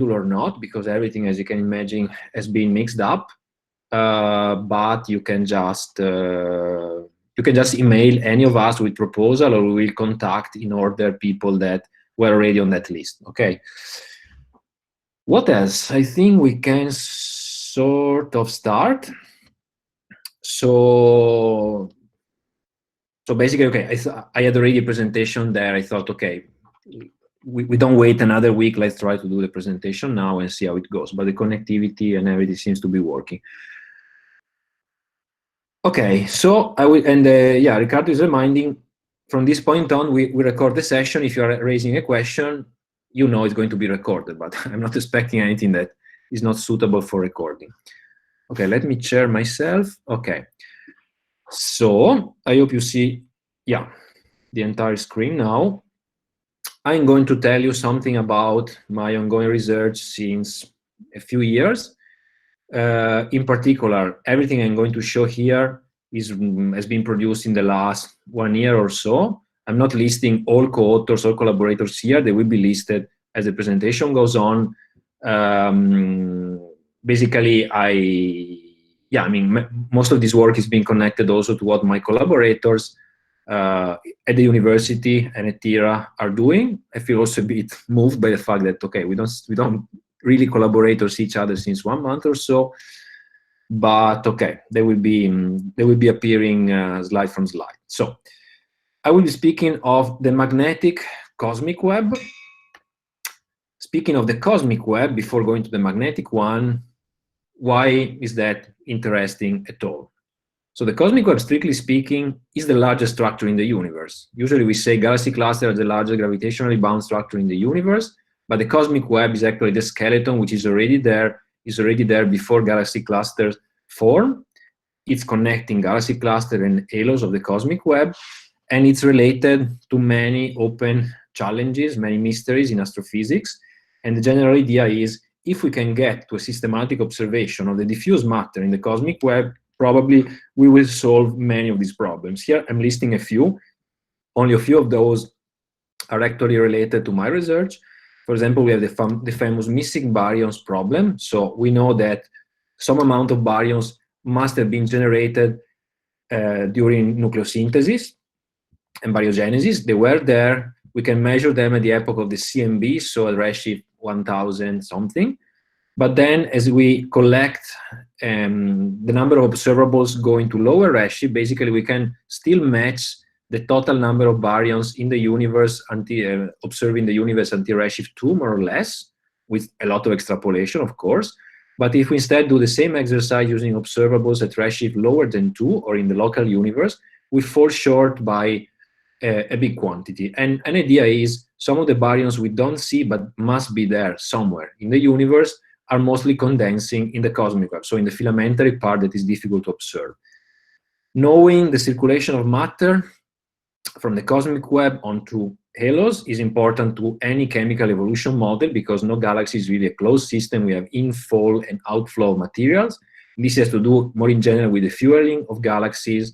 or not, because everything, as you can imagine, has been mixed up. But you can just email any of us with proposal, or we will contact in order people that were already on that list. Okay. What else? I think we can sort of start. So basically, okay, I had already a presentation there. I thought, okay, we don't wait another week. Let's try to do the presentation now and see how it goes. But the connectivity and everything seems to be working. Okay, so I will, and yeah, Ricardo is reminding, from this point on, we record the session. If you are raising a question, you know it's going to be recorded, but I'm not expecting anything that is not suitable for recording. Okay, let me share myself. Okay, so I hope you see, yeah, the entire screen now. I'm going to tell you something about my ongoing research since a few years. In particular, everything I'm going to show here has been produced in the last 1 year or so. I'm not listing all co-authors or collaborators here. They will be listed as the presentation goes on. Basically, I mean, most of this work is being connected also to what my collaborators at the university and at TIRA are doing. I feel also a bit moved by the fact that, okay, we don't really collaborate or see each other since 1 month or so, but okay, they will be appearing slide from slide. So I will be speaking of the magnetic cosmic web. Speaking of the cosmic web, before going to the magnetic one, why is that interesting at all? So the cosmic web, strictly speaking, is the largest structure in the universe. Usually we say galaxy cluster is the largest gravitationally bound structure in the universe, but the cosmic web is actually the skeleton which is already there before galaxy clusters form. It's connecting galaxy cluster and halos of the cosmic web, and it's related to many open challenges, many mysteries in astrophysics. And the general idea is, if we can get to a systematic observation of the diffuse matter in the cosmic web, probably we will solve many of these problems. Here I'm listing a few. Only a few of those are actually related to my research. For example, we have the famous missing baryons problem. So we know that some amount of baryons must have been generated during nucleosynthesis and baryogenesis. They were there. We can measure them at the epoch of the CMB, so at redshift 1000 something. But then as we collect the number of observables going to lower redshift, basically we can still match the total number of baryons in the universe until observing the universe until redshift 2, more or less, with a lot of extrapolation, of course. But if we instead do the same exercise using observables at redshift lower than 2 or in the local universe, we fall short by a big quantity. And an idea is some of the baryons we don't see but must be there somewhere in the universe are mostly condensing in the cosmic web, so in the filamentary part that is difficult to observe. Knowing the circulation of matter from the cosmic web onto halos is important to any chemical evolution model, because no galaxy is really a closed system. We have inflow and outflow of materials. This has to do more in general with the fueling of galaxies.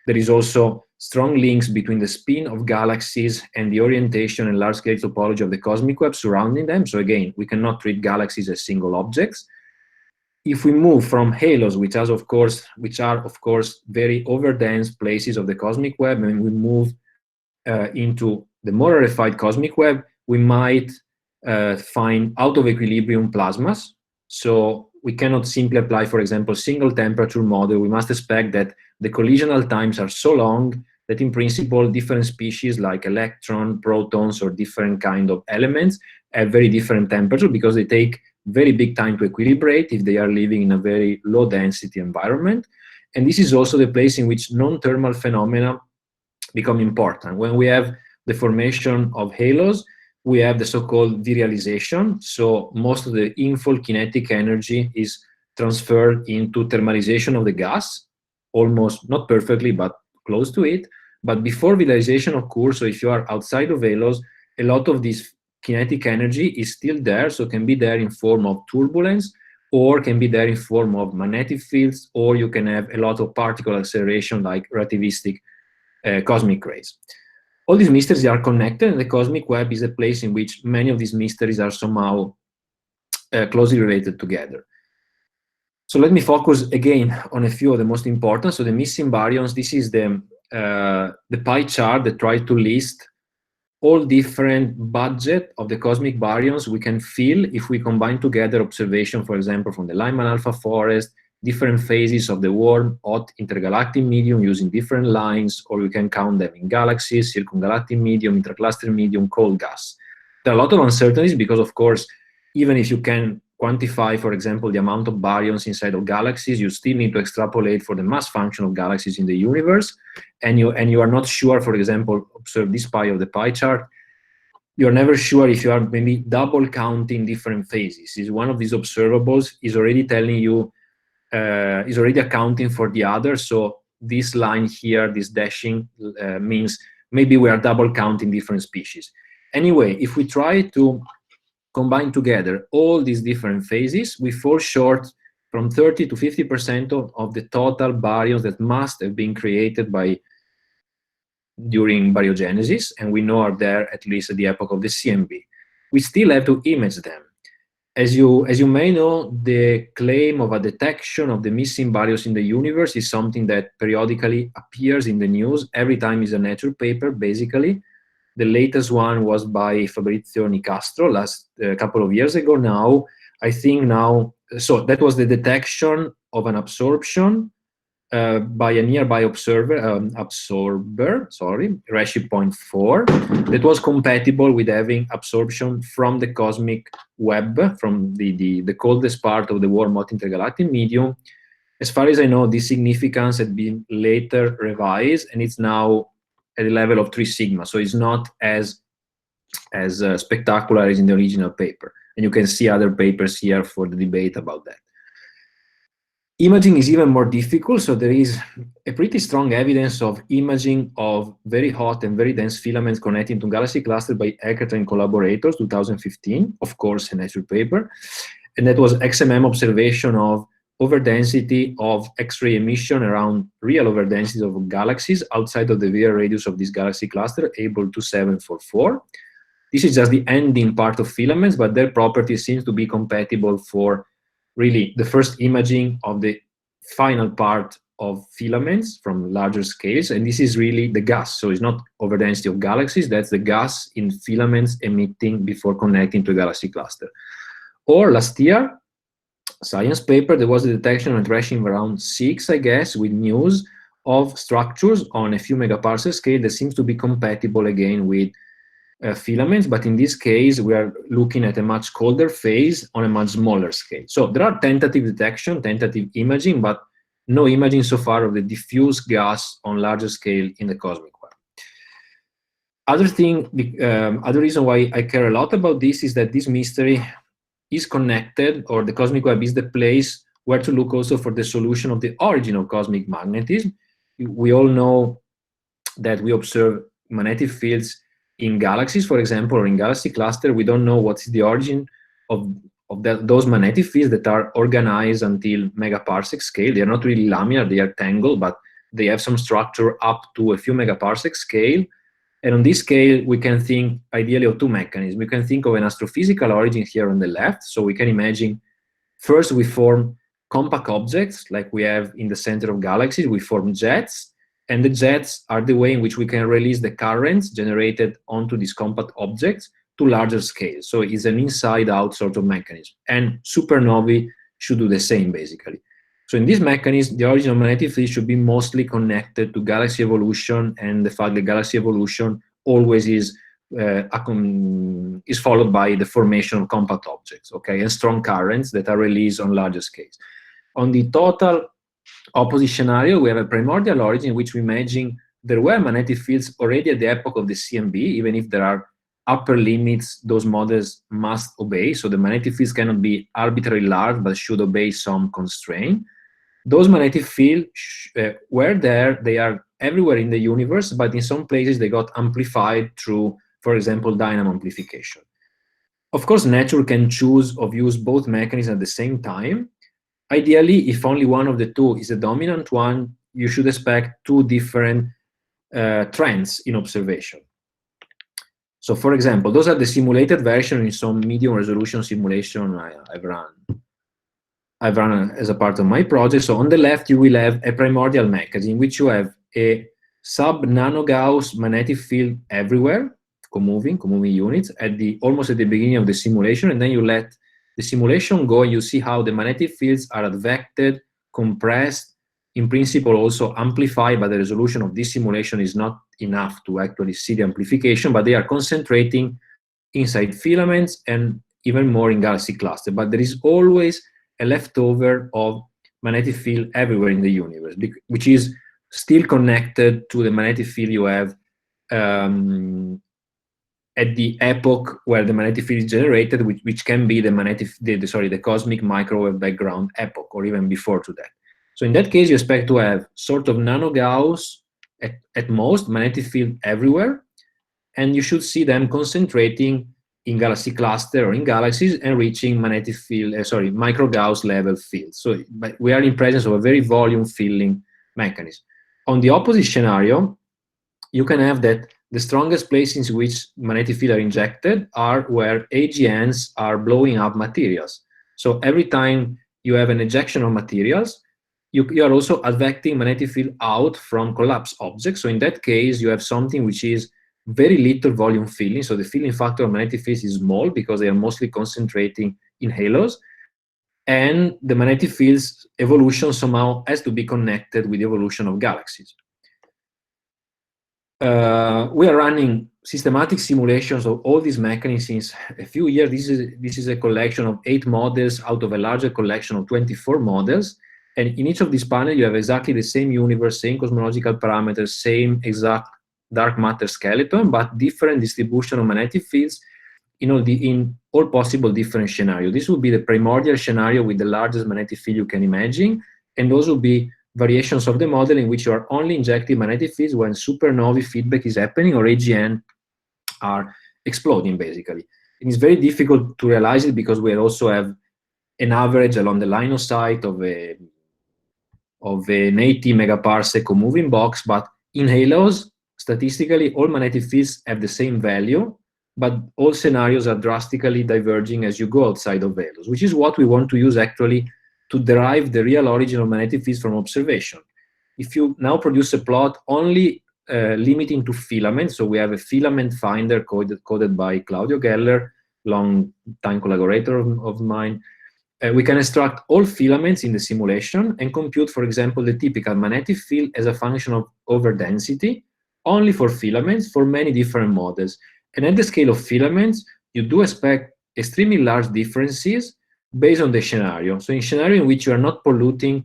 There is also strong links between the spin of galaxies and the orientation and large-scale topology of the cosmic web surrounding them. So again, we cannot treat galaxies as single objects. If we move from halos, which are of course very overdense places of the cosmic web, and we move into the more rarefied cosmic web, we might find out of equilibrium plasmas. So we cannot simply apply, for example, single temperature model. We must expect that the collisional times are so long that in principle different species like electron, protons, or different kind of elements have very different temperature, because they take very big time to equilibrate if they are living in a very low density environment. And this is also the place in which non-thermal phenomena become important. When we have the formation of halos, we have the so-called virialization. So most of the inflow kinetic energy is transferred into thermalization of the gas, almost not perfectly, but close to it. But before virialization occurs, so if you are outside of halos, a lot of this kinetic energy is still there, so can be there in form of turbulence, or can be there in form of magnetic fields, or you can have a lot of particle acceleration like relativistic cosmic rays. All these mysteries are connected, and the cosmic web is a place in which many of these mysteries are somehow closely related together. So let me focus again on a few of the most important. So the missing baryons, this is the pie chart that tries to list all different budget of the cosmic baryons we can feel if we combine together observation, for example, from the Lyman alpha forest, different phases of the warm, hot intergalactic medium using different lines, or we can count them in galaxies, circumgalactic medium, intercluster medium, cold gas. There are a lot of uncertainties because, of course, even if you can quantify, for example, the amount of baryons inside of galaxies, you still need to extrapolate for the mass function of galaxies in the universe, and you are not sure, for example, observe this pie of the pie chart, you're never sure if you are maybe double counting different phases. Is one of these observables is already telling you, is already accounting for the other, so this line here, this dashing, means maybe we are double counting different species. Anyway, if we try to combine together all these different phases, we fall short from 30 to 50% of the total baryons that must have been created during baryogenesis, and we know are there at least at the epoch of the CMB. We still have to image them. As you may know, the claim of a detection of the missing baryons in the universe is something that periodically appears in the news. Every time is a Nature paper, basically. The latest one was by Fabrizio Nicastro last couple of years ago now. I think now, so that was the detection of an absorption by a nearby absorber, redshift 0.4, that was compatible with having absorption from the cosmic web, from the coldest part of the warm hot intergalactic medium. As far as I know, this significance had been later revised, and it's now at the level of 3 sigma, so it's not as spectacular as in the original paper. And you can see other papers here for the debate about that. Imaging is even more difficult, so there is a pretty strong evidence of imaging of very hot and very dense filaments connecting to galaxy clusters by Eckert and collaborators, 2015, of course, a Nature paper. And that was XMM observation of overdensity of X-ray emission around real overdensities of galaxies outside of the virial radius of this galaxy cluster, able to 744. This is just the ending part of filaments, but their properties seem to be compatible for really the first imaging of the final part of filaments from larger scales. And this is really the gas. So it's not overdensity of galaxies, that's the gas in filaments emitting before connecting to a galaxy cluster. Or last year, Science paper, there was a detection at redshift around 6, I guess, with news of structures on a few megaparsec scale that seems to be compatible again with filaments, but in this case, we are looking at a much colder phase on a much smaller scale. So there are tentative detection, tentative imaging, but no imaging so far of the diffuse gas on larger scale in the cosmic web. Other reason why I care a lot about this is that this mystery is connected, or the cosmic web is the place where to look also for the solution of the origin of cosmic magnetism. We all know that we observe magnetic fields in galaxies, for example, or in galaxy cluster. We don't know what's the origin of those magnetic fields that are organized until megaparsec scale. They are not really laminar, they are tangled, but they have some structure up to a few megaparsec scale. And on this scale, we can think ideally of 2 mechanisms. We can think of an astrophysical origin here on the left. So we can imagine first we form compact objects like we have in the center of galaxies. We form jets, and the jets are the way in which we can release the currents generated onto these compact objects to larger scales. So it's an inside-out sort of mechanism. And supernovae should do the same, basically. So in this mechanism, the origin of magnetic field should be mostly connected to galaxy evolution, and the fact that galaxy evolution always is followed by the formation of compact objects, okay, and strong currents that are released on larger scales. On the total opposite scenario, we have a primordial origin in which we imagine there were magnetic fields already at the epoch of the CMB, even if there are upper limits those models must obey. So the magnetic fields cannot be arbitrarily large, but should obey some constraint. Those magnetic fields were there, they are everywhere in the universe, but in some places they got amplified through, for example, dynamo amplification. Of course, nature can choose or use both mechanisms at the same time. Ideally, if only one of the two is the dominant one, you should expect 2 different trends in observation. So for example, those are the simulated version in some medium resolution simulation I've run as a part of my project. So on the left, you will have a primordial mechanism in which you have a sub-nano-Gauss magnetic field everywhere, co-moving units, almost at the beginning of the simulation, and then you let the simulation go, and you see how the magnetic fields are advected, compressed, in principle also amplified, but the resolution of this simulation is not enough to actually see the amplification, but they are concentrating inside filaments and even more in galaxy cluster. But there is always a leftover of magnetic field everywhere in the universe, which is still connected to the magnetic field you have at the epoch where the magnetic field is generated, which can be the cosmic microwave background epoch, or even before to that. So in that case, you expect to have sort of nano-Gauss at most, magnetic field everywhere, and you should see them concentrating in galaxy cluster or in galaxies and reaching magnetic field, micro-Gauss level field. So we are in presence of a very volume filling mechanism. On the opposite scenario, you can have that the strongest places in which magnetic field are injected are where AGNs are blowing up materials. So every time you have an ejection of materials, you are also advecting magnetic field out from collapsed objects. So in that case, you have something which is very little volume filling. So the filling factor of magnetic fields is small because they are mostly concentrating in halos. And the magnetic field's evolution somehow has to be connected with the evolution of galaxies. We are running systematic simulations of all these mechanisms a few years. This is a collection of 8 models out of a larger collection of 24 models. And in each of these panels, you have exactly the same universe, same cosmological parameters, same exact dark matter skeleton, but different distribution of magnetic fields in all possible different scenarios. This would be the primordial scenario with the largest magnetic field you can imagine, and those would be variations of the model in which you are only injecting magnetic fields when supernovae feedback is happening or AGN are exploding, basically. And it's very difficult to realize it because we also have an average along the line of sight of an 80 megaparsec moving box, but in halos, statistically, all magnetic fields have the same value, but all scenarios are drastically diverging as you go outside of halos, which is what we want to use actually to derive the real origin of magnetic fields from observation. If you now produce a plot only limiting to filaments, so we have a filament finder coded by Claudio Geller, long-time collaborator of mine, we can extract all filaments in the simulation and compute, for example, the typical magnetic field as a function of overdensity, only for filaments, for many different models. And at the scale of filaments, you do expect extremely large differences based on the scenario. So in scenario in which you are not polluting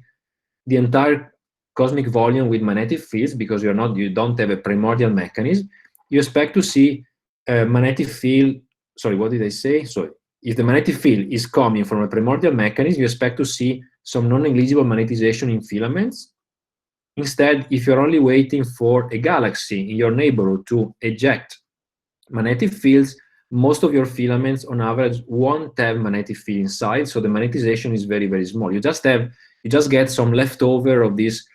the entire cosmic volume with magnetic fields because you don't have a primordial mechanism, you expect to see a magnetic field, sorry, what did I say? Sorry. If the magnetic field is coming from a primordial mechanism, you expect to see some non-negligible magnetization in filaments. Instead, if you're only waiting for a galaxy in your neighborhood to eject magnetic fields, most of your filaments on average won't have magnetic field inside, so the magnetization is very, very small. You just get some leftover of this,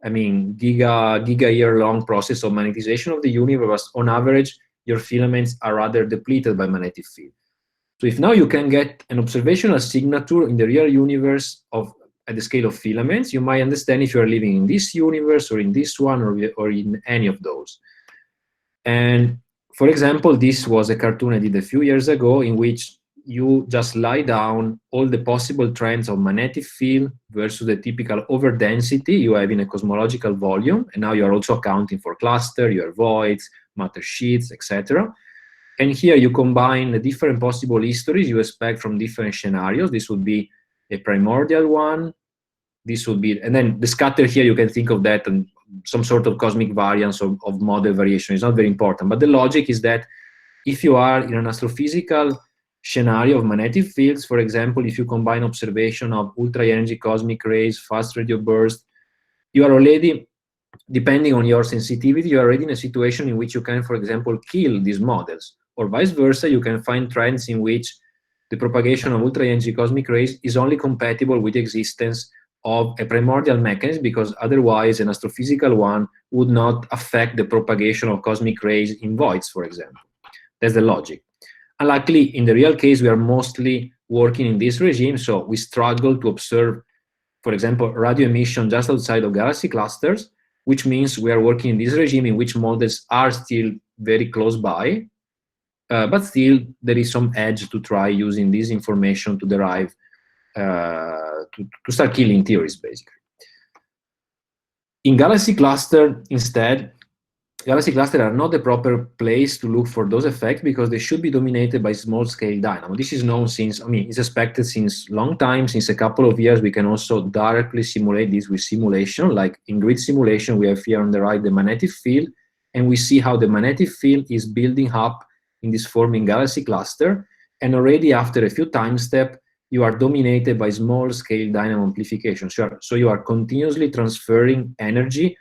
giga year long process of magnetization of the universe. On average, your filaments are rather depleted by magnetic field. So if now you can get an observational signature in the real universe at the scale of filaments, you might understand if you're living in this universe or in this one or in any of those. And for example, this was a cartoon I did a few years ago in which you just lie down all the possible trends of magnetic field versus the typical overdensity you have in a cosmological volume. And now you're also accounting for cluster, your voids, matter sheets, etc. And here you combine the different possible histories you expect from different scenarios. This would be a primordial one. This would be, and then the scatter here, you can think of that and some sort of cosmic variance of model variation. It's not very important. But the logic is that if you are in an astrophysical scenario of magnetic fields, for example, if you combine observation of ultra-energy cosmic rays, fast radio bursts, you are already, depending on your sensitivity, you are already in a situation in which you can, for example, kill these models. Or vice versa, you can find trends in which the propagation of ultra-energy cosmic rays is only compatible with the existence of a primordial mechanism, because otherwise an astrophysical one would not affect the propagation of cosmic rays in voids, for example. That's the logic. Unluckily, in the real case, we are mostly working in this regime, so we struggle to observe, for example, radio emission just outside of galaxy clusters, which means we are working in this regime in which models are still very close by, but still there is some edge to try using this information to derive, to start killing theories, basically. In galaxy cluster, instead, galaxy clusters are not the proper place to look for those effects because they should be dominated by small-scale dynamo. This is known since, I mean, it's expected since long time, since a couple of years. We can also directly simulate this with simulation. Like in grid simulation, we have here on the right the magnetic field, and we see how the magnetic field is building up in this forming galaxy cluster. And already after a few time steps, you are dominated by small-scale dynamo amplification. So you are continuously transferring energy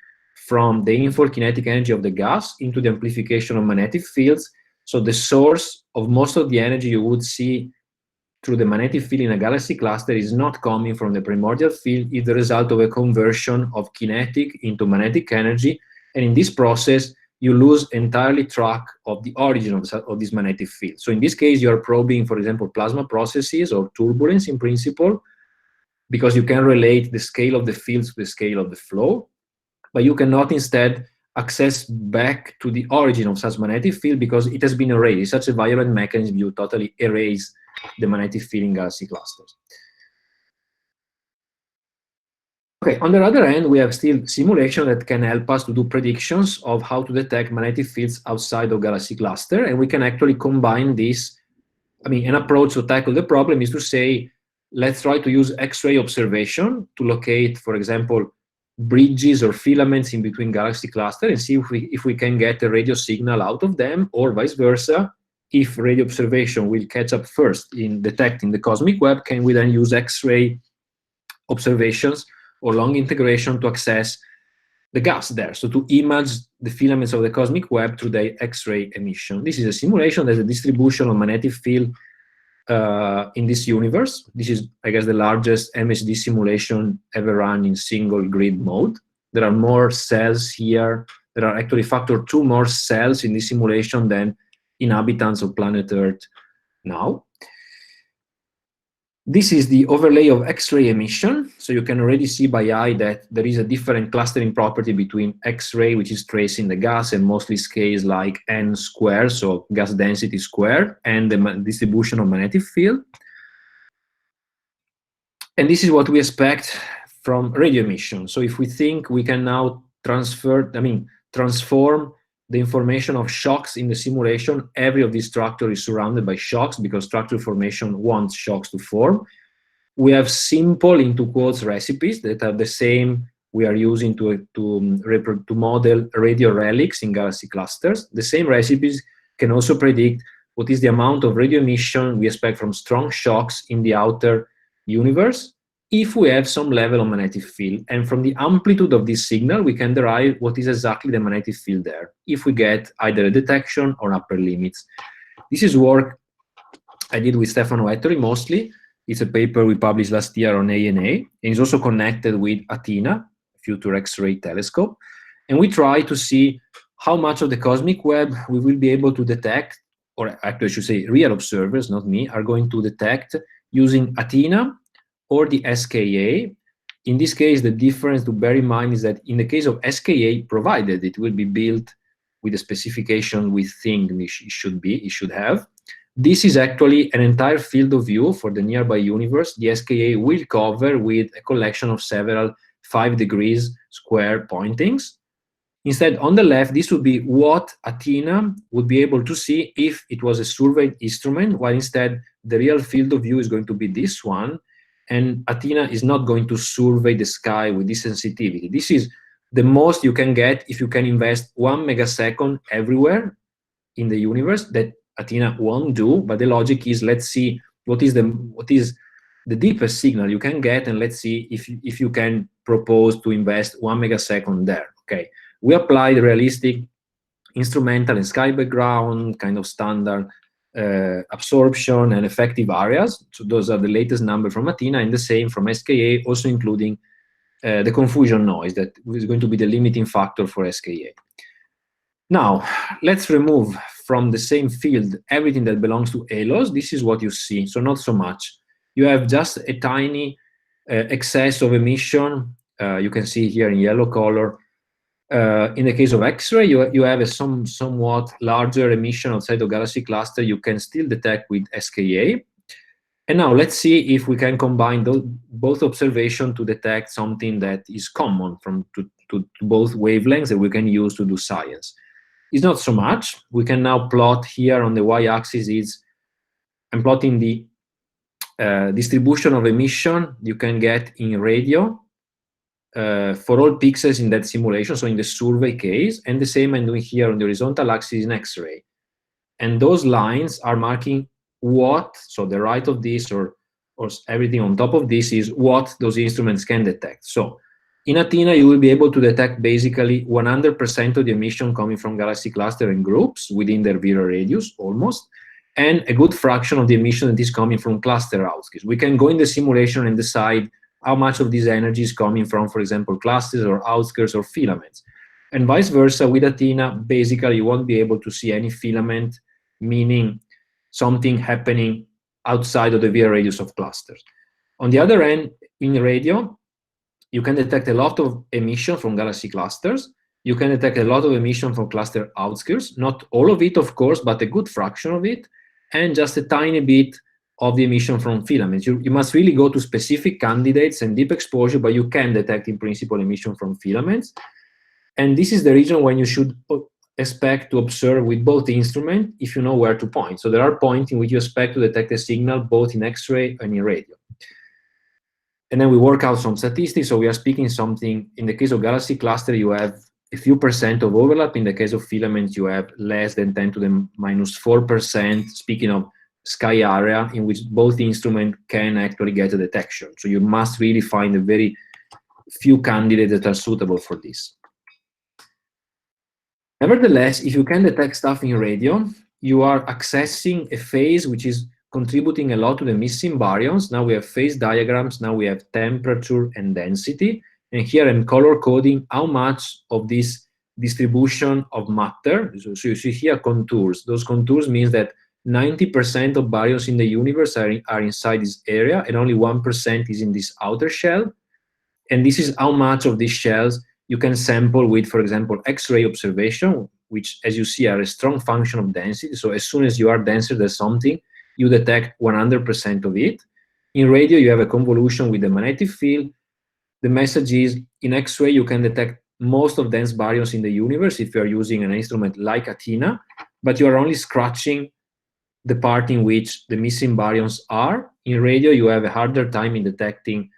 from the infill kinetic energy of the gas into the amplification of magnetic fields. So the source of most of the energy you would see through the magnetic field in a galaxy cluster is not coming from the primordial field, it's the result of a conversion of kinetic into magnetic energy. And in this process, you lose entirely track of the origin of this magnetic field. So in this case, you are probing, for example, plasma processes or turbulence in principle, because you can relate the scale of the fields to the scale of the flow. But you cannot instead access back to the origin of such magnetic field because it has been erased. It's such a violent mechanism, you totally erase the magnetic field in galaxy clusters. Okay, on the other hand, we have still simulation that can help us to do predictions of how to detect magnetic fields outside of galaxy cluster, and we can actually combine this. I mean, an approach to tackle the problem is to say, let's try to use X-ray observation to locate, for example, bridges or filaments in between galaxy clusters and see if we can get a radio signal out of them, or vice versa. If radio observation will catch up first in detecting the cosmic web, can we then use X-ray observations or long integration to access the gas there, so to image the filaments of the cosmic web through the X-ray emission. This is a simulation. There's a distribution of magnetic field in this universe. This is, I guess, the largest MHD simulation ever run in single grid mode. There are more cells here. There are actually factor 2 more cells in this simulation than inhabitants of planet Earth now. This is the overlay of X-ray emission. So you can already see by eye that there is a different clustering property between X-ray, which is tracing the gas and mostly scales like n squared, so gas density squared, and the distribution of magnetic field. And this is what we expect from radio emission. So if we think we can now transform the information of shocks in the simulation, every of these structure is surrounded by shocks because structure formation wants shocks to form. We have simple, into quotes, recipes that are the same we are using to model radio relics in galaxy clusters. The same recipes can also predict what is the amount of radio emission we expect from strong shocks in the outer universe if we have some level of magnetic field. And from the amplitude of this signal, we can derive what is exactly the magnetic field there, if we get either a detection or upper limits. This is work I did with Stefano Ettore mostly. It's a paper we published last year on ANA, and it's also connected with Athena, Future X-ray telescope. And we try to see how much of the cosmic web we will be able to detect, or actually I should say real observers, not me, are going to detect using Athena or the SKA. In this case, the difference to bear in mind is that in the case of SKA, provided it will be built with the specification we think it should have, this is actually an entire field of view for the nearby universe. The SKA will cover with a collection of several 5 degrees square pointings. Instead, on the left, this would be what Athena would be able to see if it was a surveyed instrument, while instead the real field of view is going to be this one. And Athena is not going to survey the sky with this sensitivity. This is the most you can get if you can invest 1 megasecond everywhere in the universe. That Athena won't do, but the logic is, let's see what is the deepest signal you can get, and let's see if you can propose to invest 1 megasecond there. Okay, we apply the realistic instrumental and sky background, kind of standard absorption and effective areas. So those are the latest numbers from Athena, and the same from SKA, also including the confusion noise that is going to be the limiting factor for SKA. Now, let's remove from the same field everything that belongs to halos, this is what you see. So not so much. You have just a tiny excess of emission. You can see here in yellow color. In the case of X-ray, you have a somewhat larger emission outside the galaxy cluster. You can still detect with SKA. And now let's see if we can combine both observations to detect something that is common to both wavelengths that we can use to do science. It's not so much. We can now plot here on the y-axis. I'm plotting the distribution of emission you can get in radio for all pixels in that simulation, so in the survey case, and the same I'm doing here on the horizontal axis in X-ray. And those lines are marking what, so the right of this or everything on top of this is what those instruments can detect. So in Athena, you will be able to detect basically 100% of the emission coming from galaxy cluster and groups within their Vera radius, almost, and a good fraction of the emission that is coming from cluster outskirts. We can go in the simulation and decide how much of this energy is coming from, for example, clusters or outskirts or filaments. And vice versa, with Athena, basically you won't be able to see any filament, meaning something happening outside of the Vera radius of clusters. On the other hand, in radio, you can detect a lot of emission from galaxy clusters. You can detect a lot of emission from cluster outskirts, not all of it, of course, but a good fraction of it, and just a tiny bit of the emission from filaments. You must really go to specific candidates and deep exposure, but you can detect in principle emission from filaments. And this is the region when you should expect to observe with both instruments if you know where to point. So there are points in which you expect to detect a signal both in X-ray and in radio. And then we work out some statistics. So we are speaking something, in the case of galaxy cluster, you have a few percent of overlap. In the case of filaments, you have less than 10 to the minus 4%, speaking of sky area in which both instruments can actually get a detection. So you must really find a very few candidates that are suitable for this. Nevertheless, if you can detect stuff in radio, you are accessing a phase which is contributing a lot to the missing baryons. Now we have phase diagrams, now we have temperature and density. And here I'm color coding how much of this distribution of matter. So you see here contours. Those contours means that 90% of baryons in the universe are inside this area, and only 1% is in this outer shell. And this is how much of these shells you can sample with, for example, X-ray observation, which, as you see, are a strong function of density. So as soon as you are denser than something, you detect 100% of it. In radio, you have a convolution with the magnetic field. The message is, in X-ray, you can detect most of dense baryons in the universe if you are using an instrument like Athena, but you are only scratching the part in which the missing baryons are. In radio, you have a harder time in detecting.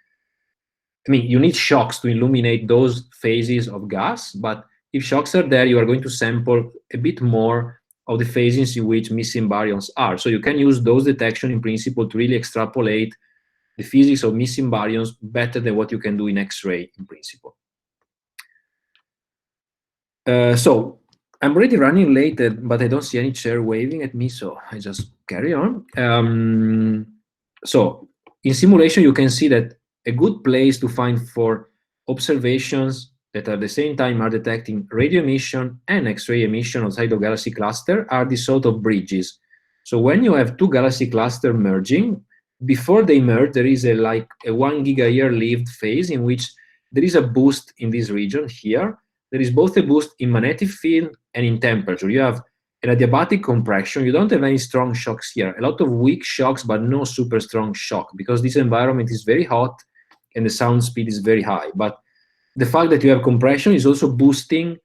I mean, you need shocks to illuminate those phases of gas, but if shocks are there, you are going to sample a bit more of the phases in which missing baryons are. So you can use those detection in principle to really extrapolate the physics of missing baryons better than what you can do in X-ray in principle. So I'm already running late, but I don't see any chair waving at me, so I just carry on. So in simulation, you can see that a good place to find for observations that at the same time are detecting radio emission and X-ray emission outside of galaxy cluster are these sort of bridges. So when you have two galaxy clusters merging, before they merge, there is like a 1 giga-year lived phase in which there is a boost in this region here. There is both a boost in magnetic field and in temperature. You have an adiabatic compression. You don't have any strong shocks here. A lot of weak shocks, but no super strong shock, because this environment is very hot and the sound speed is very high. But the fact that you have compression is also boosting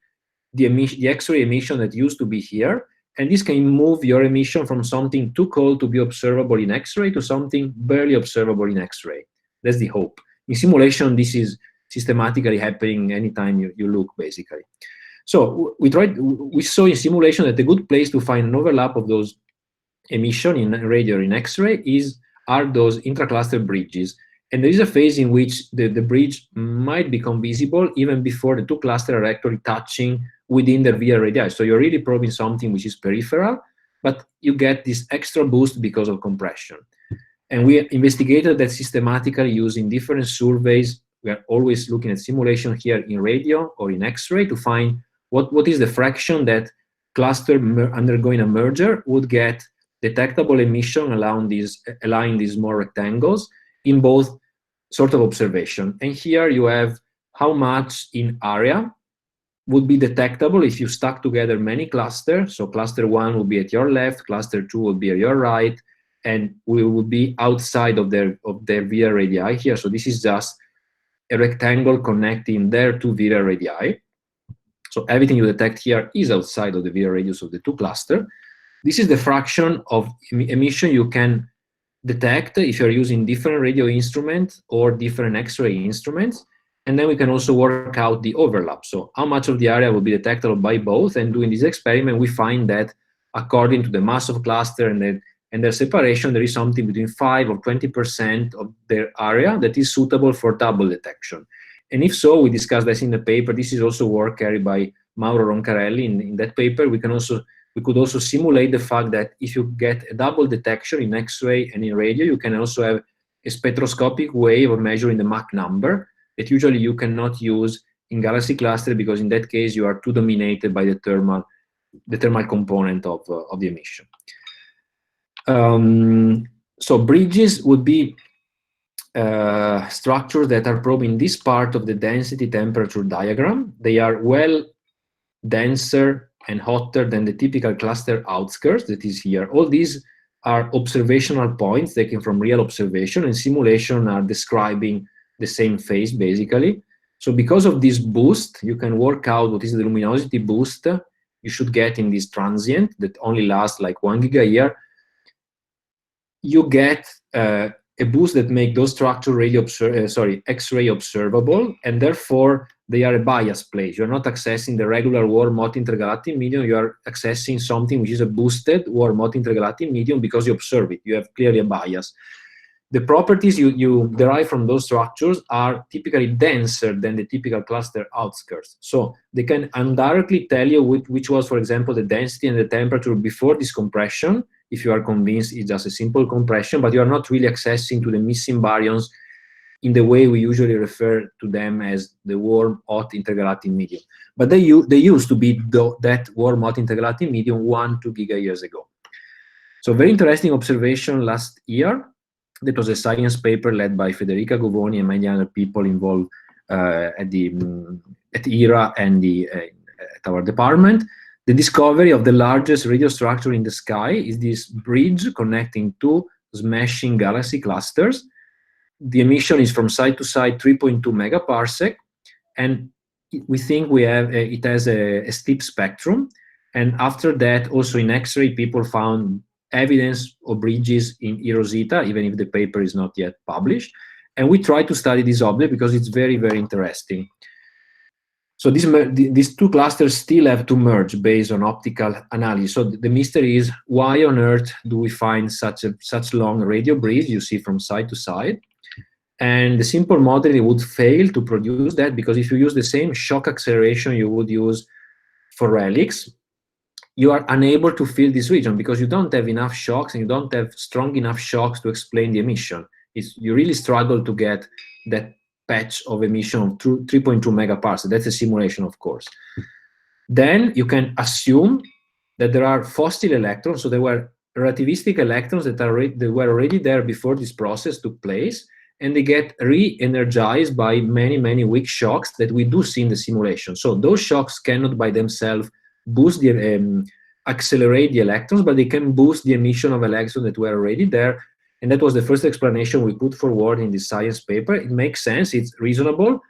the X-ray emission that used to be here. And this can move your emission from something too cold to be observable in X-ray to something barely observable in X-ray. That's the hope. In simulation, this is systematically happening anytime you look, basically. So we saw in simulation that a good place to find an overlap of those emission in radio or in X-ray are those intracluster bridges. And there is a phase in which the bridge might become visible even before the two clusters are actually touching within their via radii. So you're really probing something which is peripheral, but you get this extra boost because of compression. And we investigated that systematically using different surveys. We are always looking at simulation here in radio or in X-ray to find what is the fraction that cluster undergoing a merger would get detectable emission along these small rectangles in both sort of observation. And here you have how much in area would be detectable if you stack together many clusters. So cluster 1 would be at your left, cluster 2 would be at your right, and we would be outside of their via radii here. So this is just a rectangle connecting their two via radii. So everything you detect here is outside of the via radius of the two clusters. This is the fraction of emission you can detect if you're using different radio instruments or different X-ray instruments. And then we can also work out the overlap. So how much of the area will be detectable by both. And doing this experiment, we find that according to the mass of cluster and their separation, there is something between 5 or 20% of their area that is suitable for double detection. And if so, we discussed this in the paper. This is also work carried by Mauro Roncarelli. In that paper, we could also simulate the fact that if you get a double detection in X-ray and in radio, you can also have a spectroscopic way of measuring the Mach number that usually you cannot use in galaxy cluster, because in that case you are too dominated by the thermal component of the emission. So bridges would be structures that are probing this part of the density temperature diagram. They are well denser and hotter than the typical cluster outskirts that is here. All these are observational points taken from real observation, and simulation are describing the same phase basically. So because of this boost, you can work out what is the luminosity boost you should get in this transient that only lasts like 1 gigayear. You get a boost that make those structures X-ray observable, and therefore they are a bias place. You're not accessing the regular warm hot intergalactic medium, you are accessing something which is a boosted warm hot intergalactic medium because you observe it. You have clearly a bias. The properties you derive from those structures are typically denser than the typical cluster outskirts. So they can indirectly tell you which was, for example, the density and the temperature before this compression, if you are convinced it's just a simple compression, but you are not really accessing to the missing baryons in the way we usually refer to them as the warm hot intergalactic medium. But they used to be that warm hot intergalactic medium 1-2 gigayears ago. So very interesting observation last year. That was a science paper led by Federica Govoni and many other people involved at ERA and at our department. The discovery of the largest radio structure in the sky is this bridge connecting two smashing galaxy clusters. The emission is from side to side 3.2 megaparsec, and we think it has a steep spectrum. And after that, also in X-ray, people found evidence of bridges in Rosita, even if the paper is not yet published. And we try to study this object because it's very, very interesting. So these two clusters still have to merge based on optical analysis. So the mystery is, why on earth do we find such long radio bridge you see from side to side? And the simple modeling would fail to produce that, because if you use the same shock acceleration you would use for relics, you are unable to fill this region because you don't have enough shocks and you don't have strong enough shocks to explain the emission. You really struggle to get that patch of emission of 3.2 megaparsec. That's a simulation, of course. Then you can assume that there are fossil electrons, so there were relativistic electrons that were already there before this process took place, and they get re-energized by many, many weak shocks that we do see in the simulation. So those shocks cannot by themselves boost accelerate the electrons, but they can boost the emission of electrons that were already there. And that was the first explanation we put forward in this science paper. It makes sense, it's reasonable,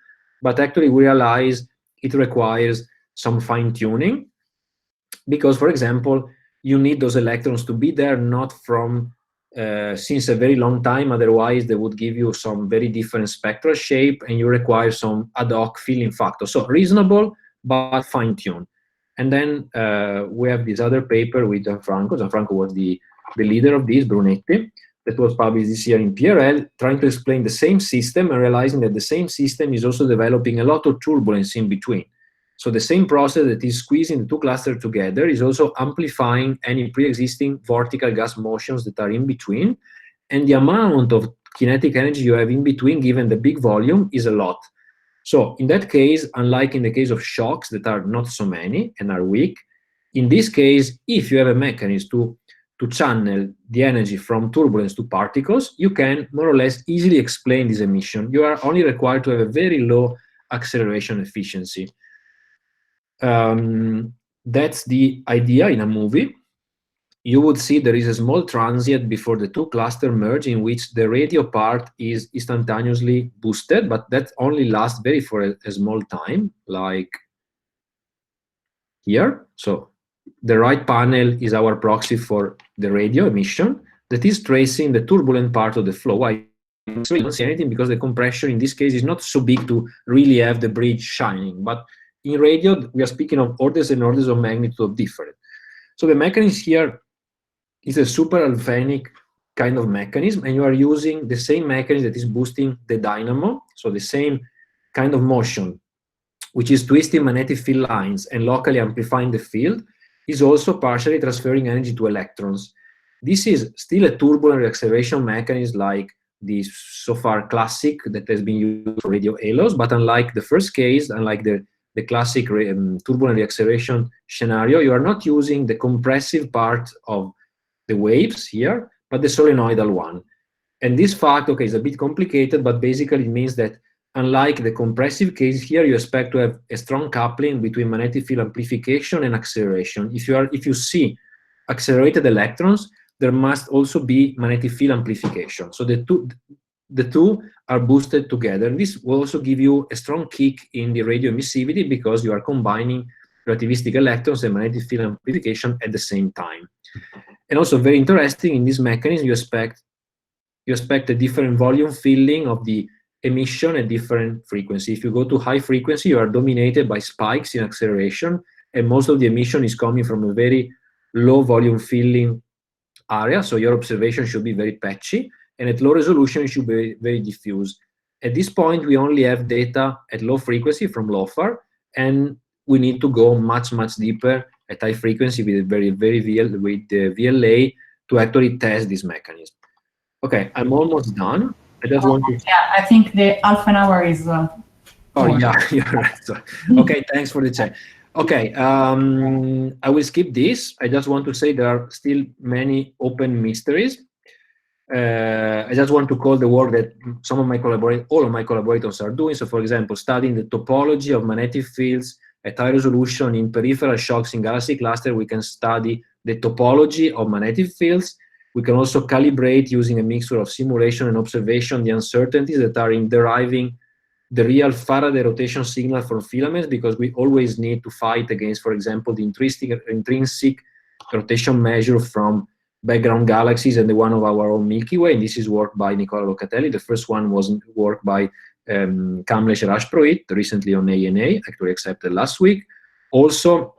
but actually we realize it requires some fine-tuning, because, for example, you need those electrons to be there not from since a very long time, otherwise they would give you some very different spectral shape, and you require some ad hoc filling factor. So reasonable, but fine-tuned. And then we have this other paper with Gianfranco. Gianfranco was the leader of this, Brunetti, that was published this year in PRL, trying to explain the same system and realizing that the same system is also developing a lot of turbulence in between. So the same process that is squeezing the two clusters together is also amplifying any pre-existing vortical gas motions that are in between. And the amount of kinetic energy you have in between, given the big volume, is a lot. So in that case, unlike in the case of shocks that are not so many and are weak, In this case, if you have a mechanism to channel the energy from turbulence to particles, you can more or less easily explain this emission. You are only required to have a very low acceleration efficiency. That's the idea in a movie. You would see there is a small transient before the two clusters merge, in which the radio part is instantaneously boosted, but that only lasts for a small time, like here. So the right panel is our proxy for the radio emission that is tracing the turbulent part of the flow. Why? So you don't see anything because the compression in this case is not so big to really have the bridge shining. But in radio, we are speaking of orders and orders of magnitude of different. So the mechanism here is a super alphanic kind of mechanism, and you are using the same mechanism that is boosting the dynamo. So the same kind of motion, which is twisting magnetic field lines and locally amplifying the field, is also partially transferring energy to electrons. This is still a turbulent reacceleration mechanism like the so far classic that has been used for radio halos, but unlike the first case, unlike the classic turbulent reacceleration scenario, you are not using the compressive part of the waves here, but the solenoidal one. And this fact, okay, is a bit complicated, but basically it means that unlike the compressive case here, you expect to have a strong coupling between magnetic field amplification and acceleration. If you see accelerated electrons, there must also be magnetic field amplification. So the two are boosted together. And this will also give you a strong kick in the radio emissivity because you are combining relativistic electrons and magnetic field amplification at the same time. And also very interesting, in this mechanism, you expect a different volume filling of the emission at different frequency. If you go to high frequency, you are dominated by spikes in acceleration, and most of the emission is coming from a very low volume filling area, so your observation should be very patchy, and at low resolution, it should be very diffuse. At this point, we only have data at low frequency from LOFAR, and we need to go much, much deeper at high frequency with the VLA to actually test this mechanism. Okay, I'm almost done. I just want to... Yeah, I think the half an hour is... Oh, yeah, you're right. So, okay, thanks for the check. Okay, I will skip this. I just want to say there are still many open mysteries. I just want to call the work that all of my collaborators are doing. So, for example, studying the topology of magnetic fields at high resolution in peripheral shocks in galaxy cluster, we can study the topology of magnetic fields. We can also calibrate using a mixture of simulation and observation the uncertainties that are in deriving the real Faraday rotation signal from filaments, because we always need to fight against, for example, the intrinsic rotation measure from background galaxies and the one of our own Milky Way. And this is work by Nicola Locatelli. The first one was work by Kamlesh Rajpurohit, recently on ANA, actually accepted last week. Also,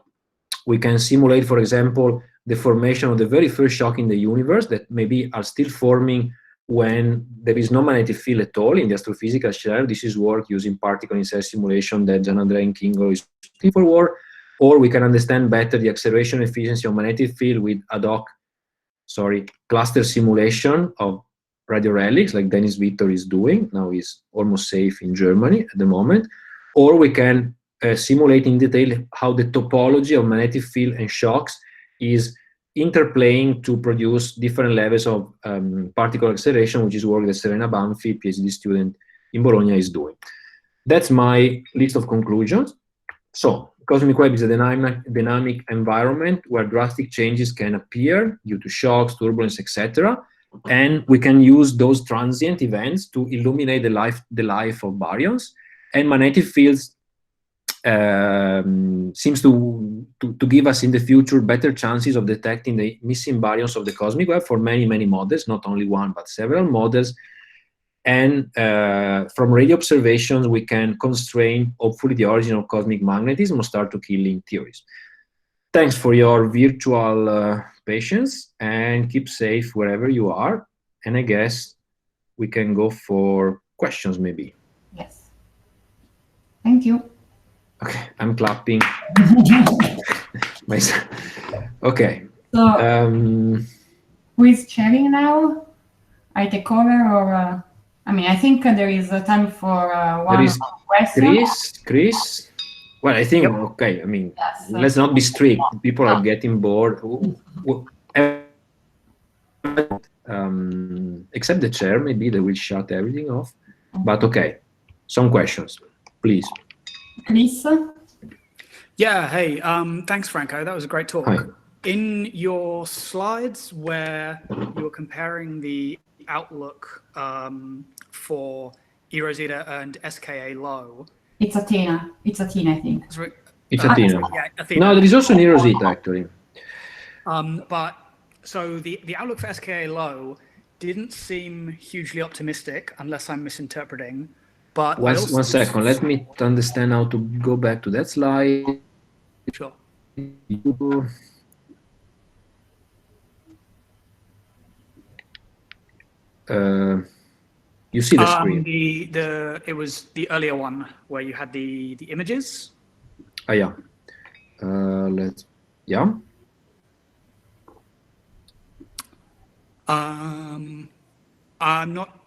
we can simulate, for example, the formation of the very first shock in the universe that maybe are still forming when there is no magnetic field at all in the astrophysical scenario. This is work using particle in cell simulation that Gianandrea and Kingo is looking for. Or we can understand better the acceleration efficiency of magnetic field with ad hoc, cluster simulation of radio relics, like Dennis Victor is doing. Now he's almost safe in Germany at the moment. Or we can simulate in detail how the topology of magnetic field and shocks is interplaying to produce different levels of particle acceleration, which is work that Serena Banfi, PhD student in Bologna, is doing. That's my list of conclusions. So, cosmic web is a dynamic environment where drastic changes can appear due to shocks, turbulence, etc. And we can use those transient events to illuminate the life of baryons. And magnetic fields seems to give us in the future better chances of detecting the missing baryons of the cosmic web for many, many models, not only one, but several models. And from radio observations, we can constrain, hopefully, the origin of cosmic magnetism or start to killing theories. Thanks for your virtual patience, and keep safe wherever you are. And I guess we can go for questions, maybe. Yes. Thank you. Okay, I'm clapping. Okay. So, who is chatting now? I take over, or I mean, I think there is time for one question. Chris. Well, I think, okay, I mean, let's not be strict. People are getting bored. Except the chair, maybe they will shut everything off. But okay, some questions, please. Chris? Yeah, hey, thanks, Franco. That was a great talk. Hi. In your slides where you were comparing the outlook for E Rosita and SKA low. It's Athena. It's Athena, I think. It's Athena. Yeah, Athena. No, there is also an E Rosita, actually. But so the outlook for SKA low didn't seem hugely optimistic, unless I'm misinterpreting. But one second, let me understand how to go back to that slide. Sure. You see the screen? It was the earlier one where you had the images. Oh yeah. Yeah. I'm not.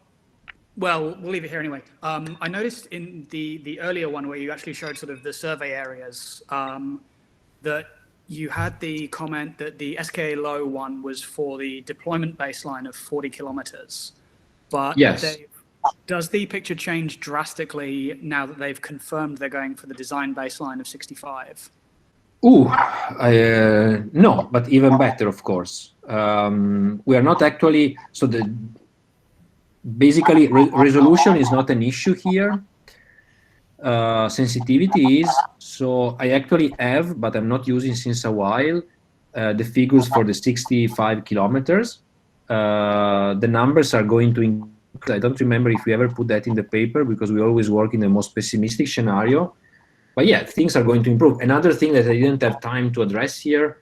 Well, we'll leave it here anyway. I noticed in the earlier one where you actually showed sort of the survey areas that you had the comment that the SKA low one was for the deployment baseline of 40 kilometers. But yes. Does the picture change drastically now that they've confirmed they're going for the design baseline of 65? No, but even better, of course. We are not actually, so basically resolution is not an issue here. Sensitivity is, so I actually have, but I'm not using since a while, the figures for the 65 kilometers. The numbers are going to increase. I don't remember if we ever put that in the paper because we always work in the most pessimistic scenario. But yeah, things are going to improve. Another thing that I didn't have time to address here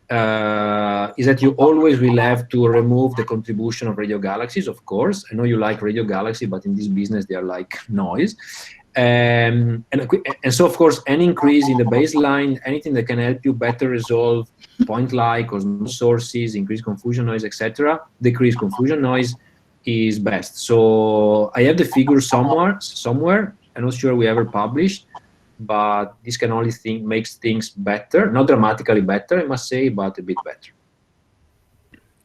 is that you always will have to remove the contribution of radio galaxies, of course. I know you like radio galaxy, but in this business, they are like noise. And so, of course, any increase in the baseline, anything that can help you better resolve point-like or sources, increase confusion noise, etc., decrease confusion noise is best. So I have the figure somewhere. I'm not sure we ever published, but this can only makes things better, not dramatically better, I must say, but a bit better.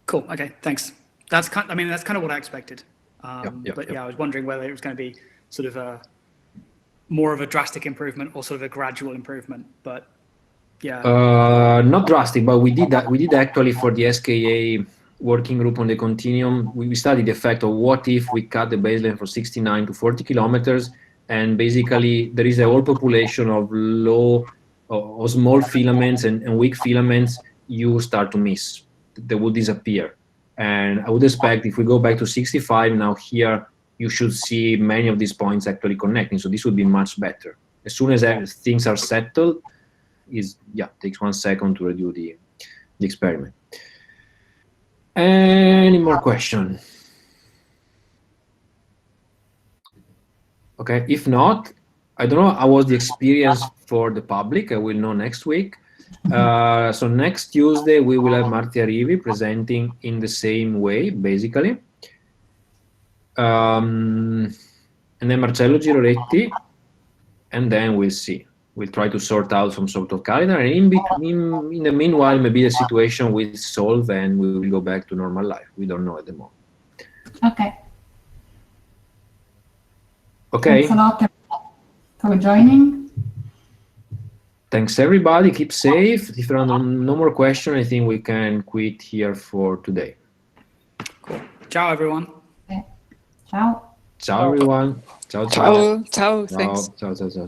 Cool. Okay. Thanks. That's kind of what I expected. But I was wondering whether it was going to be sort of more of a drastic improvement or sort of a gradual improvement. But yeah. Not drastic, but we did that. We did actually for the SKA working group on the continuum. We studied the effect of what if we cut the baseline from 69 to 40 kilometers. And basically, there is a whole population of low or small filaments and weak filaments you start to miss. They will disappear. And I would expect if we go back to 65 now here, you should see many of these points actually connecting. So this would be much better. As soon as things are settled, takes 1 second to redo the experiment. Any more questions? Okay, if not, I don't know how was the experience for the public. I will know next week. So next Tuesday, we will have Marti Arrivi presenting in the same way, basically. And then Marcello Giroretti, and then we'll see. We'll try to sort out some sort of calendar. And in the meanwhile, maybe the situation will solve and we will go back to normal life. We don't know at the moment. Okay. Okay. Thanks a lot for joining. Thanks, everybody. Keep safe. If there are no more questions, I think we can quit here for today. Cool. Ciao, everyone. Okay. Ciao. Ciao, everyone. Ciao, ciao. Ciao. Ciao. Thanks. Ciao, ciao, ciao, ciao.